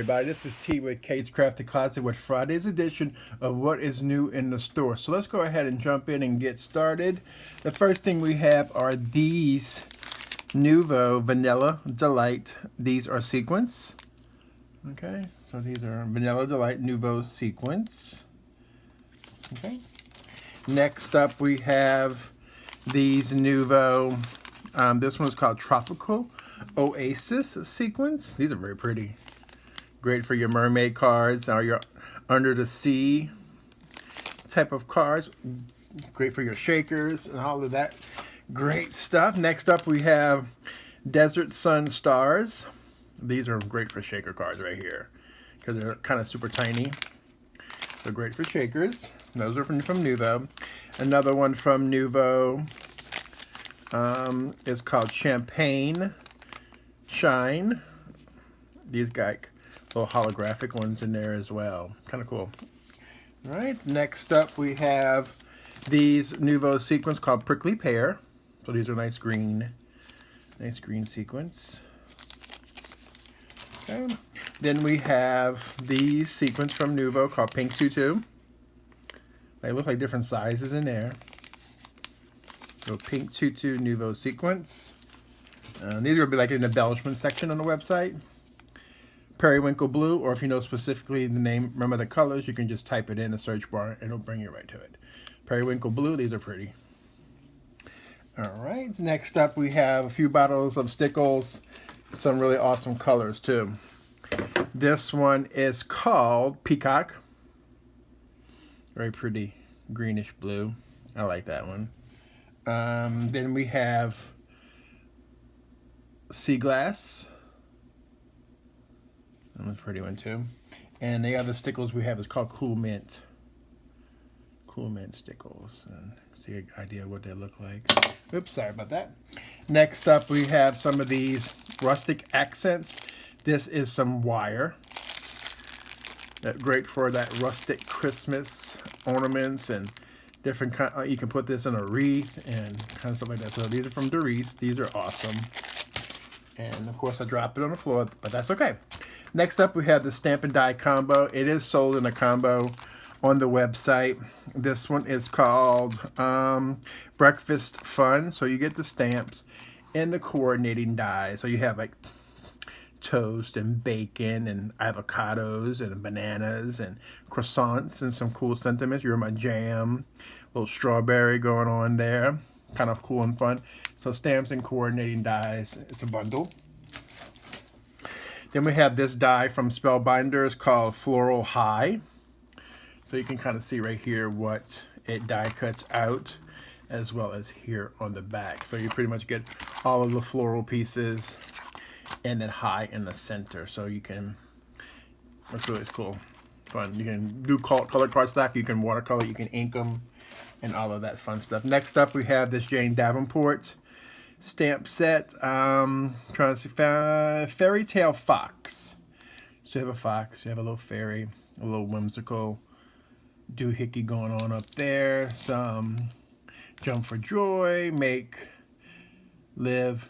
everybody, this is T with Kate's Crafty Closet with Friday's edition of what is new in the store. So let's go ahead and jump in and get started. The first thing we have are these Nouveau Vanilla Delight. These are sequins. Okay, so these are Vanilla Delight Nouveau sequins. Okay. Next up we have these Nouveau, this one's called Tropical Oasis sequins. These are very pretty. Great for your mermaid cards or your under the sea type of cards. Great for your shakers and all of that great stuff. Next up we have Desert Sun Stars. These are great for shaker cards right here because they're kind of super tiny. They're great for shakers. Those are from Nouveau. Another one from Nouveau is called Champagne Shine. These got little holographic ones in there as well. Kind of cool. All right, next up we have these Nouveau sequins called Prickly Pear. So these are nice green sequins. Okay. Then we have these sequins from Nouveau called Pink Tutu. They look like different sizes in there. So Pink Tutu Nouveau sequins. These will be like an embellishment section on the website. Periwinkle Blue, or if you know specifically the name, remember the colors, you can just type it in the search bar and it'll bring you right to it. Periwinkle Blue, these are pretty. Alright, next up we have a few bottles of Stickles. Some really awesome colors too. This one is called Peacock. Very pretty greenish blue. I like that one. Then we have Sea Glass. That one's a pretty one too. And the other Stickles we have is called Cool Mint. Cool Mint Stickles. See an idea what they look like. Oops, sorry about that. Next up we have some of these rustic accents. This is some wire. That's great for that rustic Christmas ornaments and different kind. You can put this in a wreath and kind of stuff like that. So these are from Doris. These are awesome. And of course I dropped it on the floor, but that's okay. Next up we have the Stamp and Die combo. It is sold in a combo on the website. This one is called Breakfast Fun. So you get the stamps and the coordinating die. So you have like toast and bacon and avocados and bananas and croissants and some cool sentiments. You're my jam. A little strawberry going on there. Kind of cool and fun. So stamps and coordinating dies. It's a bundle. Then we have this die from Spellbinders called Floral High. So you can kind of see right here what it die cuts out as well as here on the back. So you pretty much get all of the floral pieces and then high in the center. So you can, that's really cool. Fun. You can do color card stock, you can watercolor, you can ink them, and all of that fun stuff. Next up we have this Jane Davenport stamp set. Trying to see Fairy Tale Fox. So you have a fox, you have a little fairy, a little whimsical doohickey going on up there. Some Jump for Joy, Make, Live,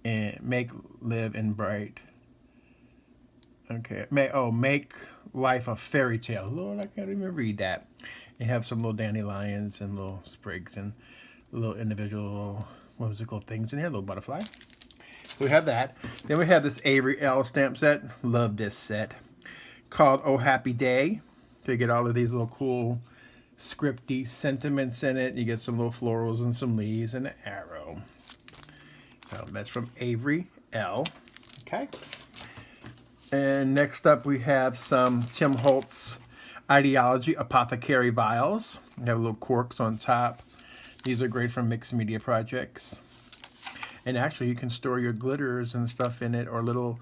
and Bright. Okay, make life a fairy tale. Lord, I can't even read that. You have some little dandelions and little sprigs and little individual whimsical things in here, little butterfly. So we have that. Then we have this Avery L stamp set. Love this set. Called Oh Happy Day. So you get all of these little cool scripty sentiments in it. You get some little florals and some leaves and an arrow. So that's from Avery L. Okay. And next up we have some Timholtz Ideology Apothecary Vials. You have little corks on top. These are great for mixed media projects. And actually you can store your glitters and stuff in it, or little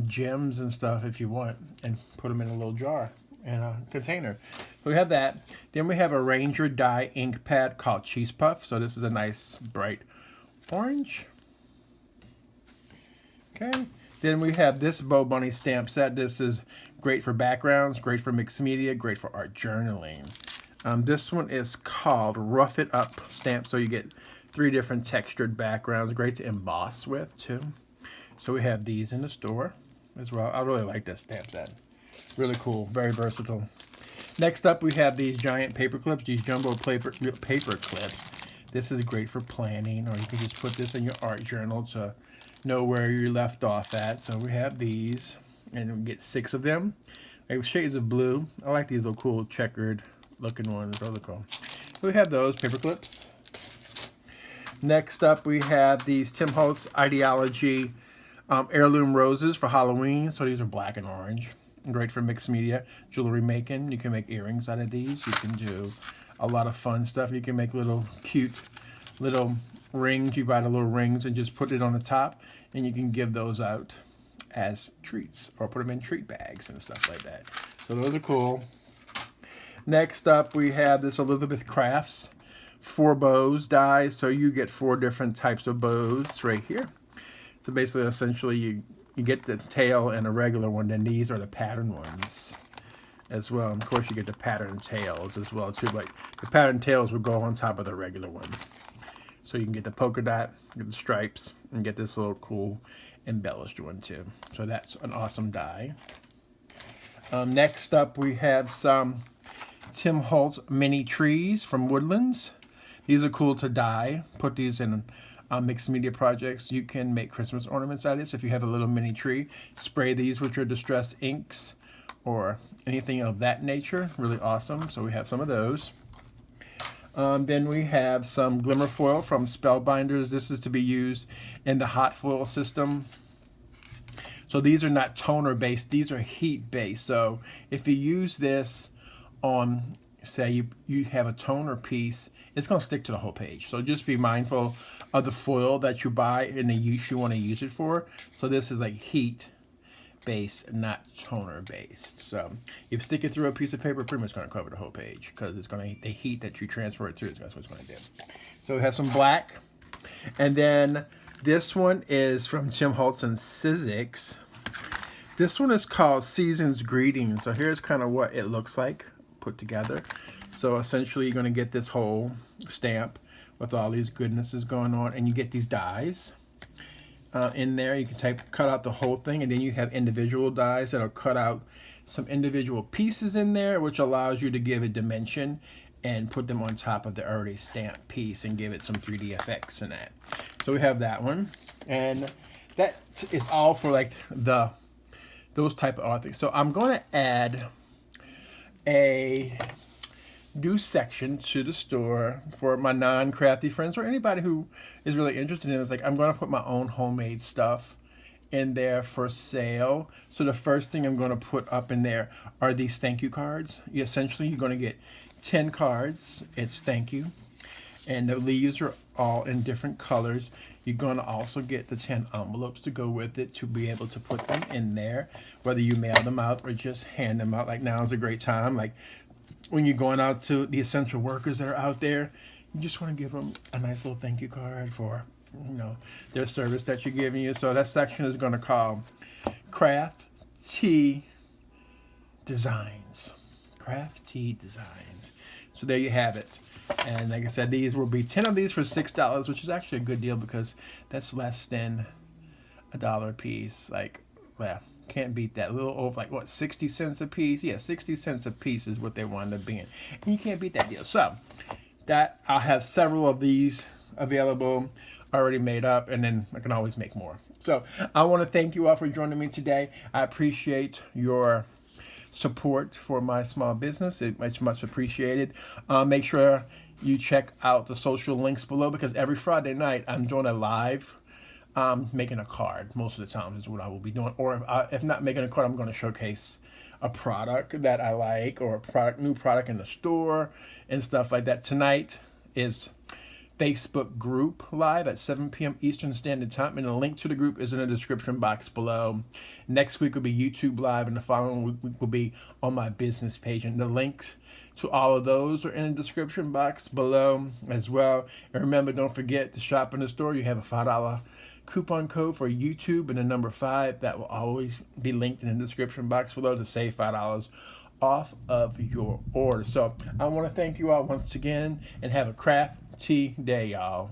gems and stuff if you want, and put them in a little jar and a container. So we have that. Then we have a Ranger die ink pad called Cheese Puff. So this is a nice bright orange. Okay. Then we have this Bo Bunny stamp set. This is great for backgrounds, great for mixed media, great for art journaling. This one is called Rough It Up stamp. So you get 3 different textured backgrounds. Great to emboss with too. So we have these in the store. as well. I really like this stamp set. Really cool, very versatile. Next up, we have these giant paper clips, these jumbo paper clips. This is great for planning, or you can just put this in your art journal to know where you left off at. So we have these, and we get 6 of them. They have shades of blue. I like these little cool checkered looking ones. Those are cool. So we have those paper clips. Next up, we have these timholtz Ideology heirloom roses for Halloween. So these are black and orange. Great for mixed media jewelry making. You can make earrings out of these. You can do a lot of fun stuff. You can make little cute little rings. You buy the little rings and just put it on the top, and you can give those out as treats or put them in treat bags and stuff like that. So those are cool. Next up, we have this Elizabeth Crafts 4 bows die. So you get 4 different types of bows right here. So basically, essentially, you get the tail and a regular one, then these are the pattern ones as well. And of course, you get the pattern tails as well too. Like the pattern tails will go on top of the regular one. So you can get the polka dot, get the stripes, and get this little cool embellished one too. So that's an awesome die. Next up, we have some timholtz mini trees from Woodlands. These are cool to dye. Put these in mixed media projects. You can make Christmas ornaments out of this. If you have a little mini tree, spray these with your distress inks or anything of that nature. Really awesome. So we have some of those. Then we have some glimmer foil from Spellbinders. This is to be used in the hot foil system. So these are not toner based, these are heat based. So if you use this on, say you have a toner piece, it's going to stick to the whole page. So just be mindful of the foil that you buy and the use you want to use it for. So this is like heat based, not toner based. So if you stick it through a piece of paper, pretty much going to cover the whole page because it's going to, the heat that you transfer it through, that's what it's going to do. So it has some black. And then this one is from timholtz and sizzix. This one is called Season's Greetings. So here's kind of what it looks like put together. So essentially you're going to get this whole stamp with all these goodnesses going on, and you get these dies in there. You can cut out the whole thing, and then you have individual dies that'll cut out some individual pieces in there, which allows you to give it dimension and put them on top of the already stamped piece and give it some 3D effects in that. So we have that one, and that is all for like those type of art things. So I'm going to add a new section to the store for my non-crafty friends or anybody who is really interested in it. It's like I'm going to put my own homemade stuff in there for sale. So the first thing I'm going to put up in there are these thank you cards. Essentially, you're going to get 10 cards. It's thank you, and the leaves are all in different colors. You're going to also get the 10 envelopes to go with it to be able to put them in there, whether you mail them out or just hand them out. Like now is a great time. Like when you're going out to the essential workers that are out there, you just want to give them a nice little thank you card for, you know, their service that you're giving you. So that section is going to call Craft Tea Designs. Craft Tea Designs. So there you have it. And like I said, these will be 10 of these for $6, which is actually a good deal because that's less than $1 a piece. Like, well, can't beat that. A little over, like, what, 60 cents a piece? Yeah, 60 cents a piece is what they wind up being. And you can't beat that deal. So, that I'll have several of these available, already made up, and then I can always make more. So, I want to thank you all for joining me today. I appreciate your support for my small business. It's much appreciated. Make sure you check out the social links below because every Friday night I'm doing a live making a card. Most of the time is what I will be doing, or if not making a card, I'm going to showcase a product that I like or a new product in the store and stuff like that. Tonight is Facebook group live at 7 p.m. Eastern Standard Time, and the link to the group is in the description box below. Next week will be YouTube live, and the following week will be on my business page, and the links to all of those are in the description box below as well. And remember, don't forget to shop in the store. You have a $5 coupon code for YouTube and the number 5 that will always be linked in the description box below to save $5 off of your order. So I want to thank you all once again and have a crafty day, y'all.